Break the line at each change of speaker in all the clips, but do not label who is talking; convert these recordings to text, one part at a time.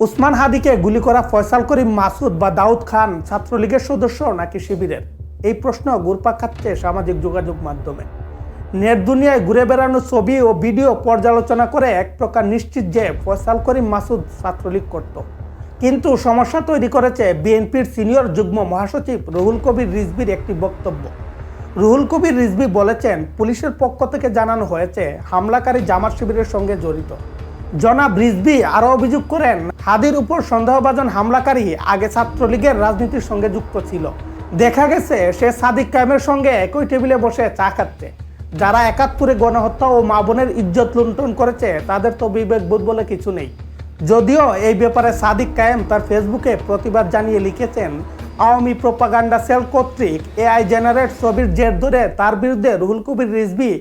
উসমান হাদিকে গুলি করা ফয়সাল করিম মাসুদ বা দাউদ খান ছাত্রলীগের সদস্য নাকি শিবিরের? এই প্রশ্ন ঘুরপাক খাচ্ছে সামাজিক যোগাযোগ মাধ্যমে। নেট দুনিয়ায় ঘুরে বেড়ানো ছবি ও ভিডিও পর্যালোচনা করে এক প্রকার নিশ্চিত যে ফয়সাল করিম মাসুদ ছাত্রলীগ করত। কিন্তু সমস্যা তৈরি করেছে বিএনপির সিনিয়র যুগ্ম মহাসচিব রুহুল কবির রিজভির একটি বক্তব্য। রুহুল কবির রিজভি বলেছেন, পুলিশের পক্ষ থেকে জানানো হয়েছে হামলাকারী জামাত শিবিরের সঙ্গে জড়িত। জনাব রিজভি আরও অভিযোগ করেন, হাদির উপর সন্দেহভাজন হামলাকারী আগে ছাত্রলীগের রাজনীতির সঙ্গে যুক্ত ছিল। দেখা গেছে সে সাদিক কায়েমের সঙ্গে একই টেবিলে বসে চা খাচ্ছে। যারা ৭১-এ গণহত্যা ও মা বোনের ইজ্জত লুণ্ঠন করেছে তাদের তো বিবেকবোধ বলে কিছু নেই। যদিও এই ব্যাপারে সাদিক কায়েম তার ফেসবুকে প্রতিবাদ জানিয়ে লিখেছেন, আওয়ামী প্রোপাগান্ডা সেল কর্তৃক এআই জেনারেট ছবির জের ধরে তার বিরুদ্ধে রুহুল কবির রিজভি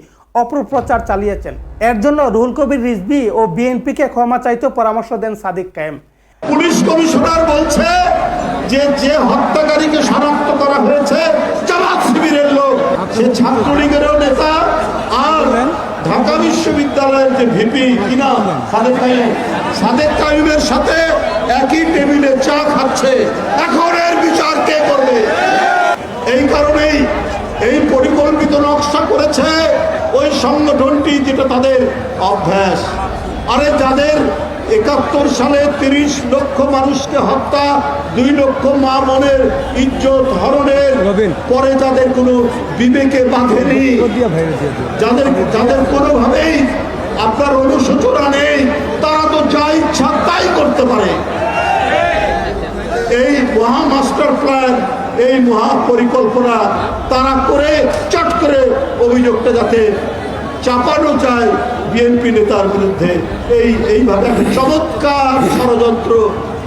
অপপ্রচার চালিয়েছেন। এর জন্য রুহুল কবির রিজভি ও বিএনপিকে ক্ষমা চাইতে পরামর্শ দেন সাদিক কায়েম।
পুলিশ কমিশনার বলছে যে হত্যাকারীকে শনাক্ত করা হয়েছে জামাত শিবিরের লোক, সে ছাত্রলীগেরও নেতা, আর ঢাকা বিশ্ববিদ্যালয়ের যে ভিপি কিনা সাদেক কায়েমের সাথে একই টেবিলে চা খাচ্ছে। এখন এর বিচার কে করবে? এই কারণেই এই পরিকল্পিত নকশা করেছে ওই সংগঠনটি, যেটা তাদের অভ্যাস। আরে যাদের ৭১ সালে ৩০ লক্ষ মানুষকে হত্যা, ২ লক্ষ মা বোনের ইজ্জত হরণের পরে যাদের কোনো বিবেকে বাঁধেনি, যাদের কোনোভাবেই আপনার অনুশোচনা নেই, তারা তো যা ইচ্ছা তাই করতে পারে। এই মহা মাস্টার প্ল্যান, এই মহা পরিকল্পনা তারা করে চট করে অভিযোগটা যাতে চাপানো যায় বিএনপি নেতার বিরুদ্ধে, এইভাবে একটা চমৎকার ষড়যন্ত্র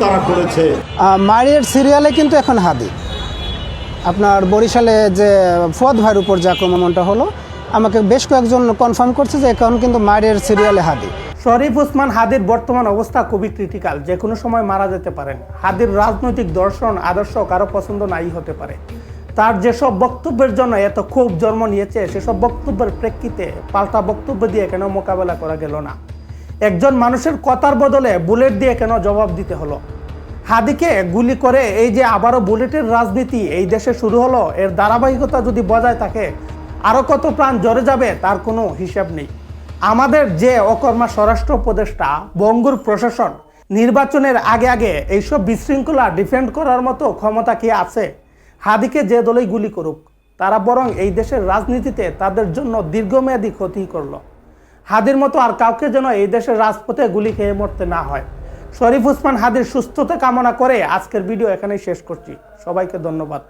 তারা করেছে।
মারিয়ার সিরিয়ালে কিন্তু এখন হাদি, আপনার বরিশালে যে ফুয়াদ ভাইয়ের উপর যে আক্রমণটা হলো, আমাকে বেশ কয়েকজন কনফার্ম করছে যে এখন কিন্তু মারিয়ার সিরিয়ালে হাদি।
শরীফ ওসমান হাদির বর্তমান অবস্থা খুবই ক্রিটিক্যাল, যে কোনো সময় মারা যেতে পারেন। হাদির রাজনৈতিক দর্শন আদর্শ কারো পছন্দ নাই হতে পারে। তার যেসব বক্তব্যের জন্য এত ক্ষোভ জন্ম নিয়েছে, সেসব বক্তব্যের প্রেক্ষিতে পাল্টা বক্তব্য দিয়ে কেন মোকাবেলা করা গেল না? একজন মানুষের কথার বদলে বুলেট দিয়ে কেন জবাব দিতে হলো? হাদিকে গুলি করে এই যে আবারও বুলেটের রাজনীতি এই দেশে শুরু হলো, এর ধারাবাহিকতা যদি বজায় থাকে আরও কত প্রাণ ঝরে যাবে তার কোনো হিসাব নেই। আমাদের যে অকর্মা স্বরাষ্ট্র উপদেষ্টা, বঙ্গুর প্রশাসন, নির্বাচনের আগে আগে এইসব বিশৃঙ্খলা ডিফেন্ড করার মতো ক্ষমতা কি আছে? হাদিকে যে দলই গুলি করুক, তারা বরং এই দেশের রাজনীতিতে তাদের জন্য দীর্ঘমেয়াদী ক্ষতি করলো। হাদির মতো আর কাউকে যেন এই দেশের রাজপথে গুলি খেয়ে মরতে না হয়। শরীফ ওসমান হাদির সুস্থতা কামনা করে আজকের ভিডিও এখানেই শেষ করছি। সবাইকে ধন্যবাদ।